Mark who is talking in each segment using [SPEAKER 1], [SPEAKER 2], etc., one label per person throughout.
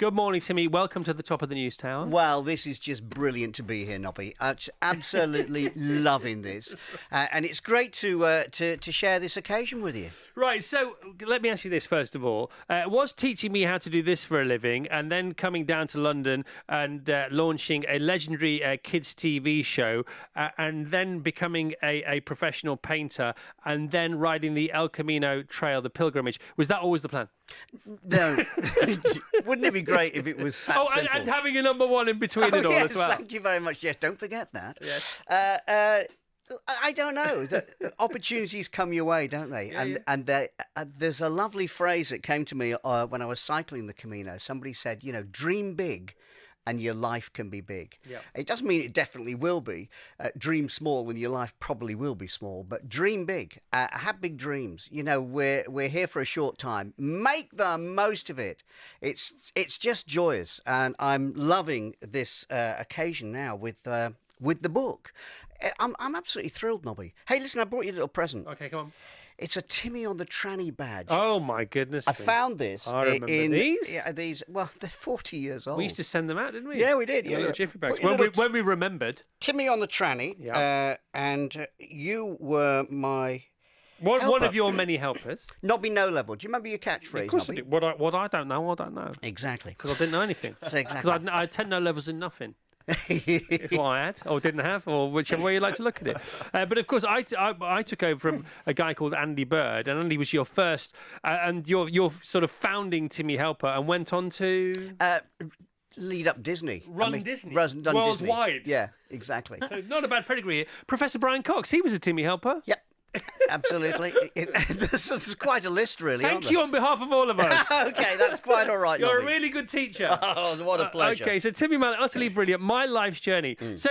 [SPEAKER 1] Good morning, Timmy. Welcome to the top of the news tower.
[SPEAKER 2] Well, this is just brilliant to be here, Nobby. Absolutely loving this, and it's great to share this occasion with you.
[SPEAKER 1] Right, so let me ask you this first of all. Was teaching me how to do this for a living and then coming down to London and launching a legendary kids' TV show and then becoming a professional painter and then riding the El Camino Trail, the pilgrimage, was that always the plan?
[SPEAKER 2] No. Wouldn't it be great if it was that simple?
[SPEAKER 1] And having a number one in between it all
[SPEAKER 2] yes,
[SPEAKER 1] as well.
[SPEAKER 2] Thank you very much. Yes, don't forget that.
[SPEAKER 1] Yes.
[SPEAKER 2] I don't know. Opportunities come your way, don't they?
[SPEAKER 1] Yeah,
[SPEAKER 2] and there's a lovely phrase that came to me when I was cycling the Camino. Somebody said, dream big and your life can be big.
[SPEAKER 1] Yeah.
[SPEAKER 2] It doesn't mean it definitely will be. Dream small and your life probably will be small, but dream big. Have big dreams. We're here for a short time. Make the most of it. It's just joyous, and I'm loving this occasion now with the book. I'm absolutely thrilled, Nobby. Hey, listen, I brought you a little present.
[SPEAKER 1] Okay, come on.
[SPEAKER 2] It's a Timmy on the Tranny badge.
[SPEAKER 1] Oh, my goodness.
[SPEAKER 2] I found this.
[SPEAKER 1] I remember these.
[SPEAKER 2] Yeah, these. Well, they're 40 years old.
[SPEAKER 1] We used to send them out, didn't we?
[SPEAKER 2] Yeah, we did.
[SPEAKER 1] Little jiffy bags.
[SPEAKER 2] Well,
[SPEAKER 1] When we remembered.
[SPEAKER 2] Timmy on the Tranny.
[SPEAKER 1] Yeah.
[SPEAKER 2] And you were my...
[SPEAKER 1] One of your many helpers.
[SPEAKER 2] Nobby No Level. Do you remember your catchphrase,
[SPEAKER 1] Of course
[SPEAKER 2] Nobby?
[SPEAKER 1] I do. What I don't know, I don't know.
[SPEAKER 2] Exactly.
[SPEAKER 1] Because I didn't know anything.
[SPEAKER 2] That's exactly.
[SPEAKER 1] Because I had 10 no levels in nothing. It's what I had, or didn't have, or whichever way you like to look at it. But of course, I took over from a guy called Andy Bird, and Andy was your first, and your sort of founding Timmy helper, and went on to
[SPEAKER 2] lead up Disney.
[SPEAKER 1] Disney.
[SPEAKER 2] Done
[SPEAKER 1] worldwide.
[SPEAKER 2] Disney. Yeah, exactly.
[SPEAKER 1] So not a bad pedigree here. Professor Brian Cox, he was a Timmy helper.
[SPEAKER 2] Yep. Absolutely. This is quite a list, really.
[SPEAKER 1] Thank you on behalf of all of us.
[SPEAKER 2] Okay, that's quite all right.
[SPEAKER 1] You're
[SPEAKER 2] Nobby.
[SPEAKER 1] a really good teacher.
[SPEAKER 2] Oh, what a pleasure.
[SPEAKER 1] Okay, so Timmy Mallett, utterly brilliant. My life's journey. So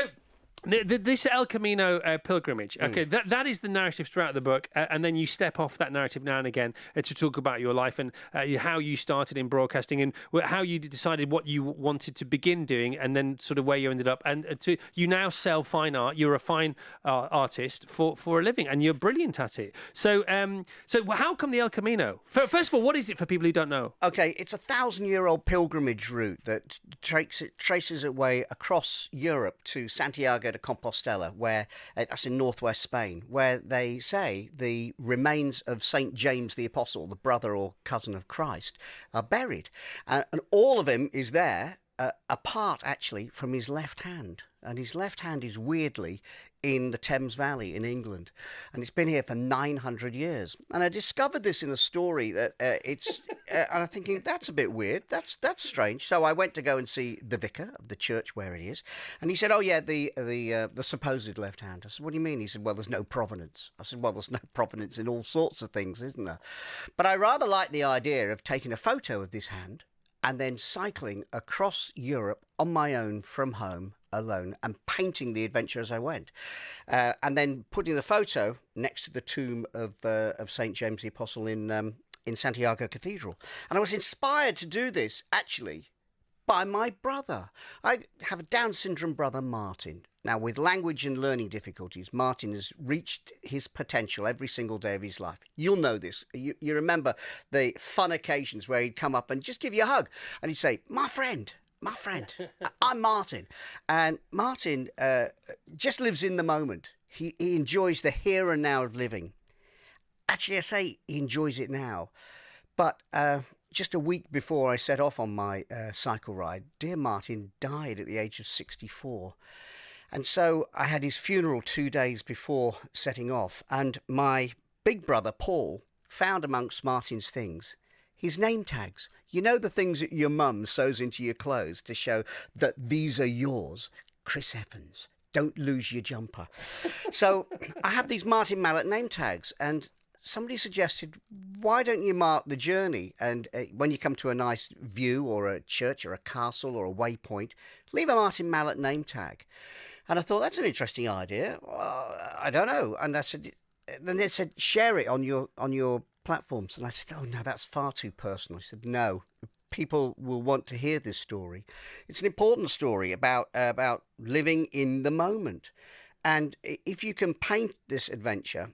[SPEAKER 1] this El Camino pilgrimage, okay, that is the narrative throughout the book, and then you step off that narrative now and again to talk about your life and how you started in broadcasting and how you decided what you wanted to begin doing, and then sort of where you ended up. And you now sell fine art. You're a fine artist for a living, and you're brilliant at it. So how come the El Camino? First of all, what is it for people who don't know?
[SPEAKER 2] Okay, it's a 1,000-year-old pilgrimage route that traces its way across Europe to Santiago de Compostela, where that's in northwest Spain, where they say the remains of St. James the Apostle, the brother or cousin of Christ, are buried. And all of him is there, apart actually from his left hand. And his left hand is weirdly in the Thames Valley in England. And it's been here for 900 years. And I discovered this in a story that and I'm thinking, that's a bit weird. That's strange. So I went to go and see the vicar of the church where it is. And he said, oh, yeah, the supposed left hand. I said, what do you mean? He said, well, there's no provenance. I said, well, there's no provenance in all sorts of things, isn't there? But I rather like the idea of taking a photo of this hand and then cycling across Europe on my own from home alone and painting the adventure as I went. And then putting the photo next to the tomb of St. James the Apostle in Santiago Cathedral. And I was inspired to do this, actually, by my brother. I have a Down syndrome brother, Martin. Now, with language and learning difficulties, Martin has reached his potential every single day of his life. You'll know this. You remember the fun occasions where he'd come up and just give you a hug. And he'd say, my friend, I'm Martin. And Martin just lives in the moment. He enjoys the here and now of living. Actually, I say he enjoys it now. But just a week before I set off on my cycle ride, dear Martin died at the age of 64. And so I had his funeral 2 days before setting off. And my big brother, Paul, found amongst Martin's things his name tags. You know, the things that your mum sews into your clothes to show that these are yours. Chris Evans, don't lose your jumper. So I have these Martin Mallett name tags, and somebody suggested, why don't you mark the journey? And when you come to a nice view or a church or a castle or a waypoint, leave a Martin Mallett name tag. And I thought, that's an interesting idea. I don't know. And I said, then they said, share it on your platforms. And I said, oh, no, that's far too personal. He said, no, people will want to hear this story. It's an important story about living in the moment. And if you can paint this adventure,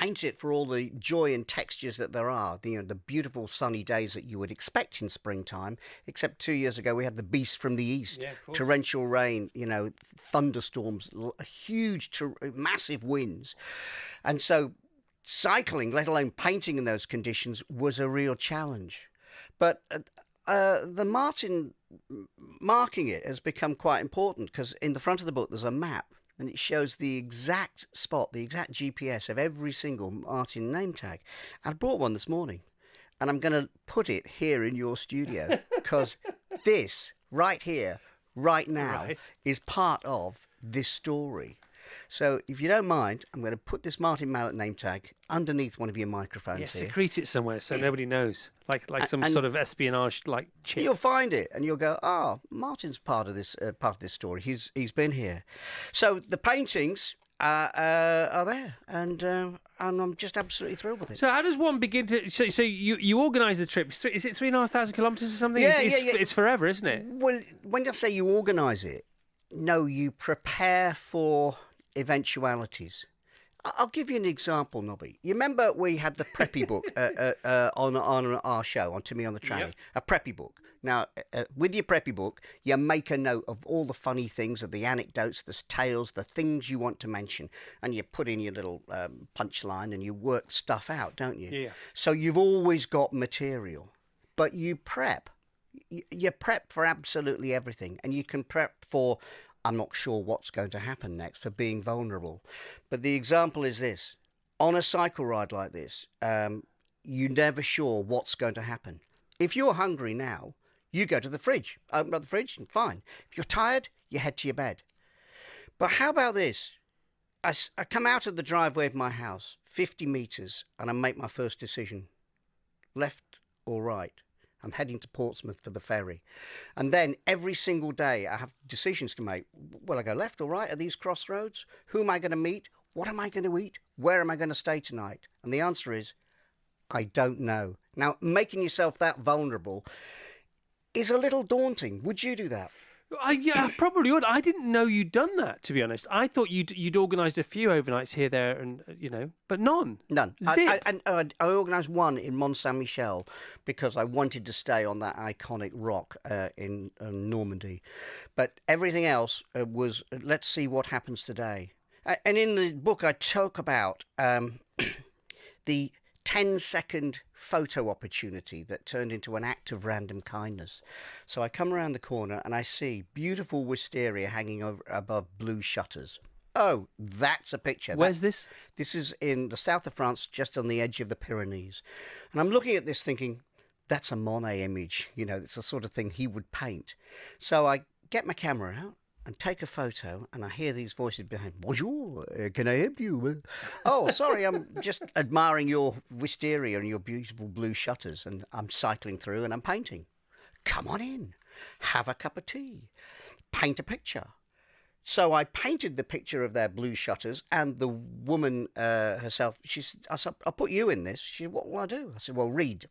[SPEAKER 2] paint it for all the joy and textures that there are, the beautiful sunny days that you would expect in springtime, except 2 years ago we had the beast from the east, torrential rain, thunderstorms, huge, massive winds. And so cycling, let alone painting in those conditions, was a real challenge. But the marking it has become quite important, because in the front of the book there's a map, and it shows the exact spot, the exact GPS of every single Martin name tag. I brought one this morning, and I'm going to put it here in your studio, because this right here, right now, is part of this story. So if you don't mind, I'm going to put this Martin Mallett name tag underneath one of your microphones here.
[SPEAKER 1] Secrete it somewhere so nobody knows, like some sort of espionage chip.
[SPEAKER 2] You'll find it, and you'll go, Martin's part of this story. He's been here. So the paintings are there, and I'm just absolutely thrilled with it.
[SPEAKER 1] So how does one begin to? So you organise the trip? Is it 3,500 kilometres or something?
[SPEAKER 2] Yeah,
[SPEAKER 1] It's forever, isn't it?
[SPEAKER 2] Well, when I say you organise it, no, you prepare for eventualities. I'll give you an example, Nobby. You remember we had the preppy book on our show, on Timmy on the Tranny, a preppy book. Now, with your preppy book, you make a note of all the funny things, of the anecdotes, the tales, the things you want to mention, and you put in your little punchline and you work stuff out, don't you?
[SPEAKER 1] Yeah.
[SPEAKER 2] So you've always got material, but you prep. You prep for absolutely everything, and you can prep for, I'm not sure what's going to happen next, for being vulnerable. But the example is this. On a cycle ride like this, you're never sure what's going to happen. If you're hungry now, you go to the fridge. Open up the fridge, and fine. If you're tired, you head to your bed. But how about this? I come out of the driveway of my house, 50 metres, and I make my first decision. Left or right? I'm heading to Portsmouth for the ferry. And then every single day I have decisions to make. Will I go left or right at these crossroads? Who am I going to meet? What am I going to eat? Where am I going to stay tonight? And the answer is, I don't know. Now, making yourself that vulnerable is a little daunting. Would you do that?
[SPEAKER 1] Yeah, I probably would. I didn't know you'd done that, to be honest. I thought you'd organised a few overnights here, there, and but none.
[SPEAKER 2] None.
[SPEAKER 1] Zip.
[SPEAKER 2] I organised one in Mont Saint Michel because I wanted to stay on that iconic rock in Normandy, but everything else was let's see what happens today. And in the book, I talk about the 10-second photo opportunity that turned into an act of random kindness. So I come around the corner and I see beautiful wisteria hanging above blue shutters. Oh, that's a picture.
[SPEAKER 1] Where's this?
[SPEAKER 2] This is in the south of France, just on the edge of the Pyrenees. And I'm looking at this thinking, that's a Monet image. It's the sort of thing he would paint. So I get my camera out and take a photo, and I hear these voices behind. Bonjour, can I help you? Oh, sorry, I'm just admiring your wisteria and your beautiful blue shutters, and I'm cycling through and I'm painting. Come on in, have a cup of tea, paint a picture. So I painted the picture of their blue shutters, and the woman herself, I said, I'll put you in this. She said, what will I do? I said, well, read.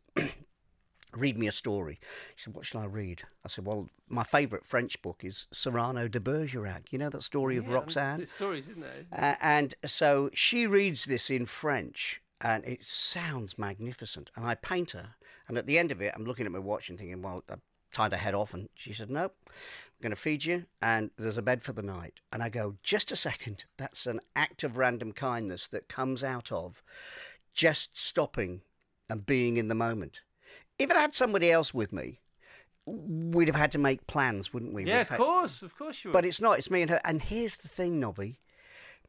[SPEAKER 2] Read me a story. She said, what shall I read? I said, well, my favourite French book is Cyrano de Bergerac. You know that story of Roxanne?
[SPEAKER 1] It's stories, isn't it?
[SPEAKER 2] And so she reads this in French, and it sounds magnificent. And I paint her. And at the end of it, I'm looking at my watch and thinking, well, I tied her head off. And she said, nope, I'm going to feed you, and there's a bed for the night. And I go, just a second. That's an act of random kindness that comes out of just stopping and being in the moment. If it had somebody else with me, we'd have had to make plans, wouldn't we?
[SPEAKER 1] Yeah, of course you would.
[SPEAKER 2] But it's not, it's me and her. And here's the thing, Nobby.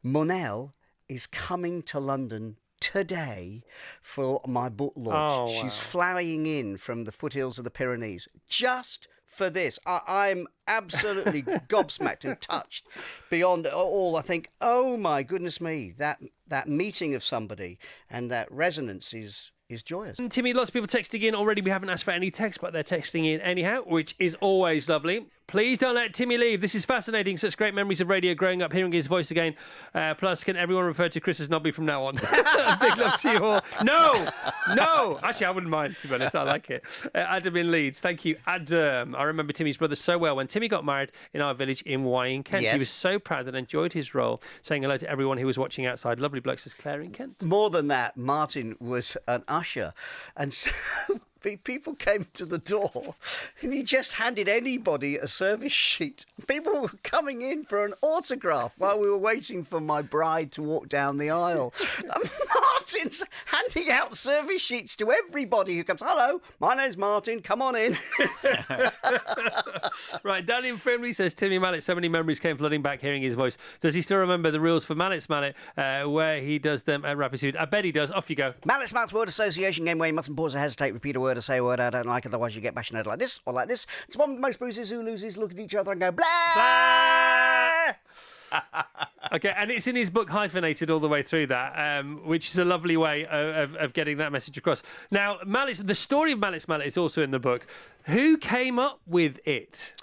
[SPEAKER 2] Monelle is coming to London today for my book launch.
[SPEAKER 1] Oh, wow.
[SPEAKER 2] She's flying in from the foothills of the Pyrenees just for this. I'm absolutely gobsmacked and touched beyond all. I think, oh my goodness me, that meeting of somebody and that resonance is joyous.
[SPEAKER 1] Timmy, lots of people texting in already. We haven't asked for any text, but they're texting in anyhow, which is always lovely. Please don't let Timmy leave. This is fascinating. Such great memories of radio growing up, hearing his voice again. Plus, can everyone refer to Chris as Nobby from now on? Big love to you all. No. Actually, I wouldn't mind, to be honest. I like it. Adam in Leeds. Thank you, Adam. I remember Timmy's brother so well. When Timmy got married in our village in Wying, Kent, he was so proud and enjoyed his role, saying hello to everyone who was watching outside. Lovely bloke, says Claire in Kent.
[SPEAKER 2] More than that, Martin was an usher, and so people came to the door and he just handed anybody a service sheet. People were coming in for an autograph while we were waiting for my bride to walk down the aisle. And Martin's handing out service sheets to everybody who comes. Hello, my name's Martin, come on in.
[SPEAKER 1] Right, Danny in Frimley says, Timmy Mallett, so many memories came flooding back hearing his voice. Does he still remember the rules for Mallett's Mallet, where he does them at rapid speed? I bet he does. Off you go.
[SPEAKER 2] Mallett's Mallet word association game where you mustn't pause or hesitate, repeat a word or say a word I don't like, otherwise you get bashed in the head like this or like this. It's one of the most bruises who loses look at each other and go, blah!
[SPEAKER 1] Okay, and it's in his book hyphenated all the way through that, which is a lovely way of getting that message across. Now, the story of Mallett's Mallet is also in the book. Who came up with it?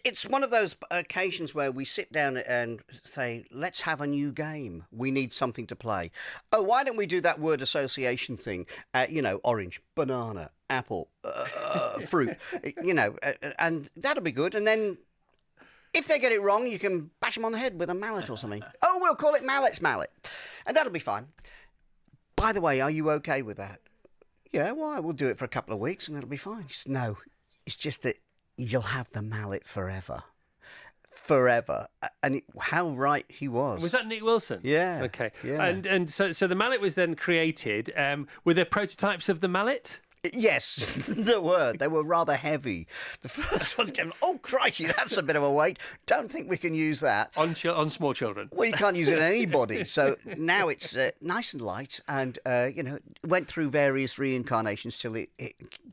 [SPEAKER 2] It's one of those occasions where we sit down and say, let's have a new game. We need something to play. Oh, why don't we do that word association thing? Orange, banana, apple, fruit, and that'll be good. And then if they get it wrong, you can bash them on the head with a mallet or something. Oh, we'll call it Mallett's Mallet. And that'll be fine. By the way, are you okay with that? Yeah, why? We'll do it for a couple of weeks and it'll be fine. No, it's just that you'll have the mallet forever. Forever. And how right he was.
[SPEAKER 1] Was that Nick Wilson?
[SPEAKER 2] Yeah.
[SPEAKER 1] Okay.
[SPEAKER 2] Yeah.
[SPEAKER 1] And so the mallet was then created. Were there prototypes of the mallet?
[SPEAKER 2] Yes, there were. They were rather heavy. The first one came, oh, crikey, that's a bit of a weight. Don't think we can use that.
[SPEAKER 1] On small children?
[SPEAKER 2] Well, you can't use it on anybody. So now it's nice and light and, went through various reincarnations till it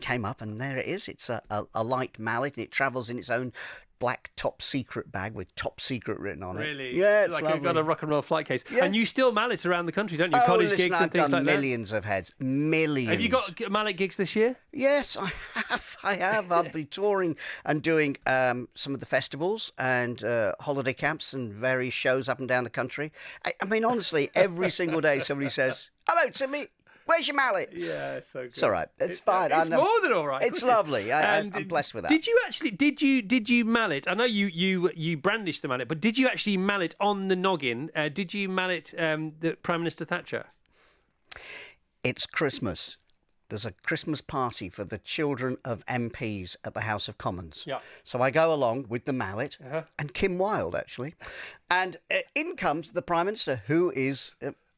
[SPEAKER 2] came up, and there it is. It's a light mallet, and it travels in its own black top secret bag with top secret written on it.
[SPEAKER 1] Really?
[SPEAKER 2] Yeah, it's
[SPEAKER 1] like
[SPEAKER 2] lovely.
[SPEAKER 1] It's got a rock and roll flight case.
[SPEAKER 2] Yeah.
[SPEAKER 1] And you still mallet around the country, don't you?
[SPEAKER 2] Oh,
[SPEAKER 1] College
[SPEAKER 2] listen,
[SPEAKER 1] gigs and
[SPEAKER 2] I've
[SPEAKER 1] things
[SPEAKER 2] done
[SPEAKER 1] like
[SPEAKER 2] millions of heads. Millions.
[SPEAKER 1] that. Have you got mallet gigs this year?
[SPEAKER 2] Yes, I have. I'll be touring and doing some of the festivals and holiday camps and various shows up and down the country. I mean, honestly, every single day somebody says, hello, Timmy. Where's your mallet?
[SPEAKER 1] Yeah, it's so good.
[SPEAKER 2] It's all right. It's fine.
[SPEAKER 1] It's more than all right.
[SPEAKER 2] It's lovely. I'm blessed with that.
[SPEAKER 1] Did you mallet? I know you brandished the mallet, but did you actually mallet on the noggin? Did you mallet the Prime Minister Thatcher?
[SPEAKER 2] It's Christmas. There's a Christmas party for the children of MPs at the House of Commons.
[SPEAKER 1] Yeah.
[SPEAKER 2] So I go along with the mallet and Kim Wilde, actually. And in comes the Prime Minister, who is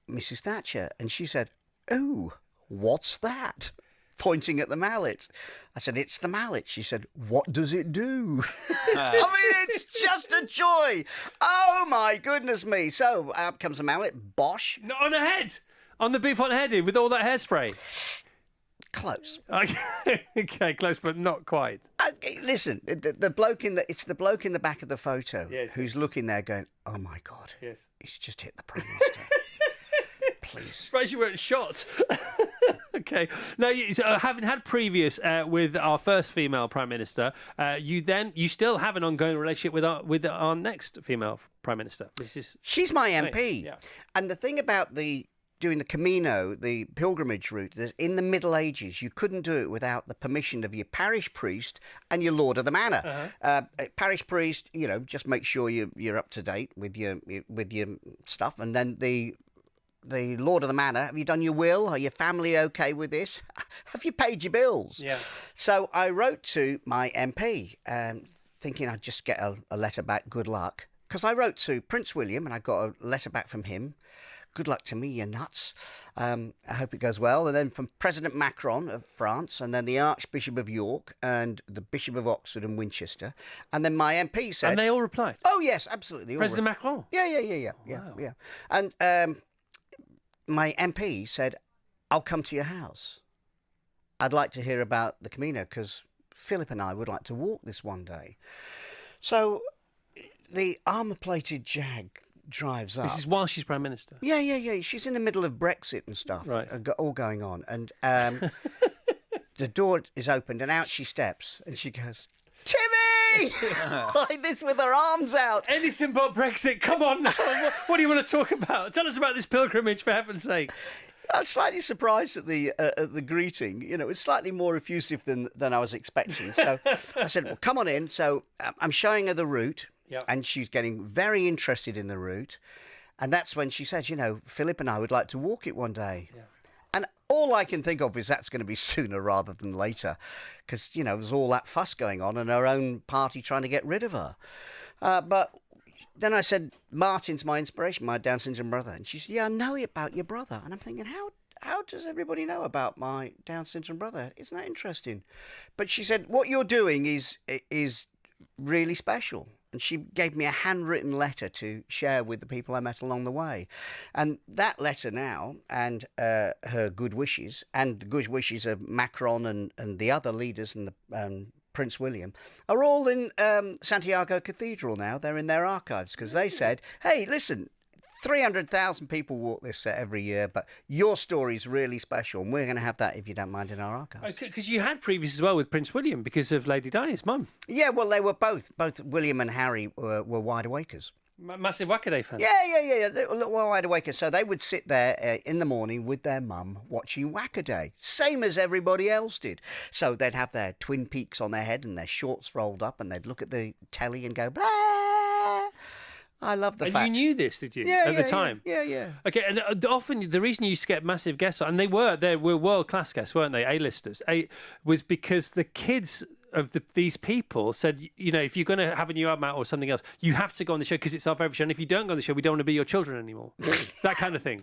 [SPEAKER 2] Mrs. Thatcher. And she said, oh, what's that? Pointing at the mallet. I said, it's the mallet. She said, what does it do? I mean, it's just a joy. Oh, my goodness me. So out comes the mallet. Bosh.
[SPEAKER 1] No, on a head. On the big font headed with all that hairspray.
[SPEAKER 2] Close.
[SPEAKER 1] Okay, close, but not quite.
[SPEAKER 2] Listen, the bloke it's the bloke in the back of the photo who's looking there going, oh, my God.
[SPEAKER 1] Yes.
[SPEAKER 2] He's just hit the Prime Minister. Please.
[SPEAKER 1] Surprised you weren't shot. Okay. Now, having had previous with our first female Prime Minister, you still have an ongoing relationship with our next female Prime Minister.
[SPEAKER 2] She's my MP.
[SPEAKER 1] Yeah.
[SPEAKER 2] And the thing about doing the Camino, the pilgrimage route, in the Middle Ages, you couldn't do it without the permission of your parish priest and your lord of the manor. Parish priest, just make sure you're up to date with your stuff, and then the lord of the manor, have you done your will? Are your family okay with this? Have you paid your bills?
[SPEAKER 1] Yeah.
[SPEAKER 2] So I wrote to my MP, thinking I'd just get a letter back, good luck. Because I wrote to Prince William and I got a letter back from him. Good luck to me, you nuts. I hope it goes well. And then from President Macron of France, and then the Archbishop of York, and the Bishop of Oxford and Winchester. And then my MP said...
[SPEAKER 1] And they all replied?
[SPEAKER 2] Oh, yes, absolutely.
[SPEAKER 1] President Macron?
[SPEAKER 2] Yeah.
[SPEAKER 1] Wow.
[SPEAKER 2] Yeah. And my MP said, I'll come to your house. I'd like to hear about the Camino, because Philip and I would like to walk this one day. So the armour-plated Jag drives up.
[SPEAKER 1] This is while she's Prime Minister?
[SPEAKER 2] Yeah. She's in the middle of Brexit and stuff,
[SPEAKER 1] right.
[SPEAKER 2] All going on. And the door is opened and out she steps and she goes, Timmy! me! Like this with her arms out.
[SPEAKER 1] Anything but Brexit. Come on now. What do you want to talk about? Tell us about this pilgrimage, for heaven's sake.
[SPEAKER 2] I'm slightly surprised at the greeting. You know, it's slightly more effusive than I was expecting. So I said, well, come on in. So I'm showing her the route, and she's getting very interested in the route. And that's when she said, you know, Philip and I would like to walk it one day. Yeah. And all I can think of is that's going to be sooner rather than later, because, you know, there's all that fuss going on and her own party trying to get rid of her. But then I said, Martin's my inspiration, my Down syndrome brother. And she said, yeah, I know about your brother. And I'm thinking, how does everybody know about my Down syndrome brother? Isn't that interesting? But she said, what you're doing is really special. And she gave me a handwritten letter to share with the people I met along the way. And that letter now, and her good wishes, and the good wishes of Macron and the other leaders and Prince William, are all in Santiago Cathedral now. They're in their archives because they said, hey, listen, 300,000 people walk this every year, but your story's really special, and we're going to have that, if you don't mind, in our archives.
[SPEAKER 1] Because you had previous as well with Prince William because of Lady Di's mum.
[SPEAKER 2] Yeah, well, they were both William and Harry were wide awakers.
[SPEAKER 1] Massive Wackaday fans.
[SPEAKER 2] Yeah. They were wide awakers. So they would sit there in the morning with their mum watching Wackaday, same as everybody else did. So they'd have their Twin Peaks on their head and their shorts rolled up, and they'd look at the telly and go, blah. I love the fact.
[SPEAKER 1] And you knew this, did you,
[SPEAKER 2] at
[SPEAKER 1] the time?
[SPEAKER 2] Yeah.
[SPEAKER 1] Okay, and often the reason you used to get massive guests, and they were world-class guests, weren't they, A-listers, was because the kids of these people said, you know, if you're going to have a new album out or something else, you have to go on the show because it's our favourite show, and if you don't go on the show, we don't want to be your children anymore. That kind of thing.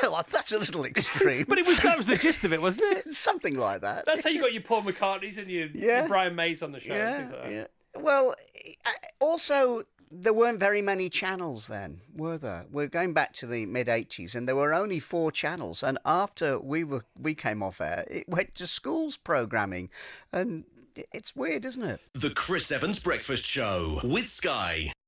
[SPEAKER 2] Well, that's a little extreme.
[SPEAKER 1] But that was the gist of it, wasn't it?
[SPEAKER 2] Something like that.
[SPEAKER 1] That's how you got your Paul McCartneys and your Brian Mays on the show.
[SPEAKER 2] Yeah. Well, also, there weren't very many channels then, were there? We're going back to the mid-'80s, and there were only 4 channels. And after we came off air, it went to schools programming, and it's weird, isn't it?
[SPEAKER 3] The Chris Evans Breakfast Show with Sky.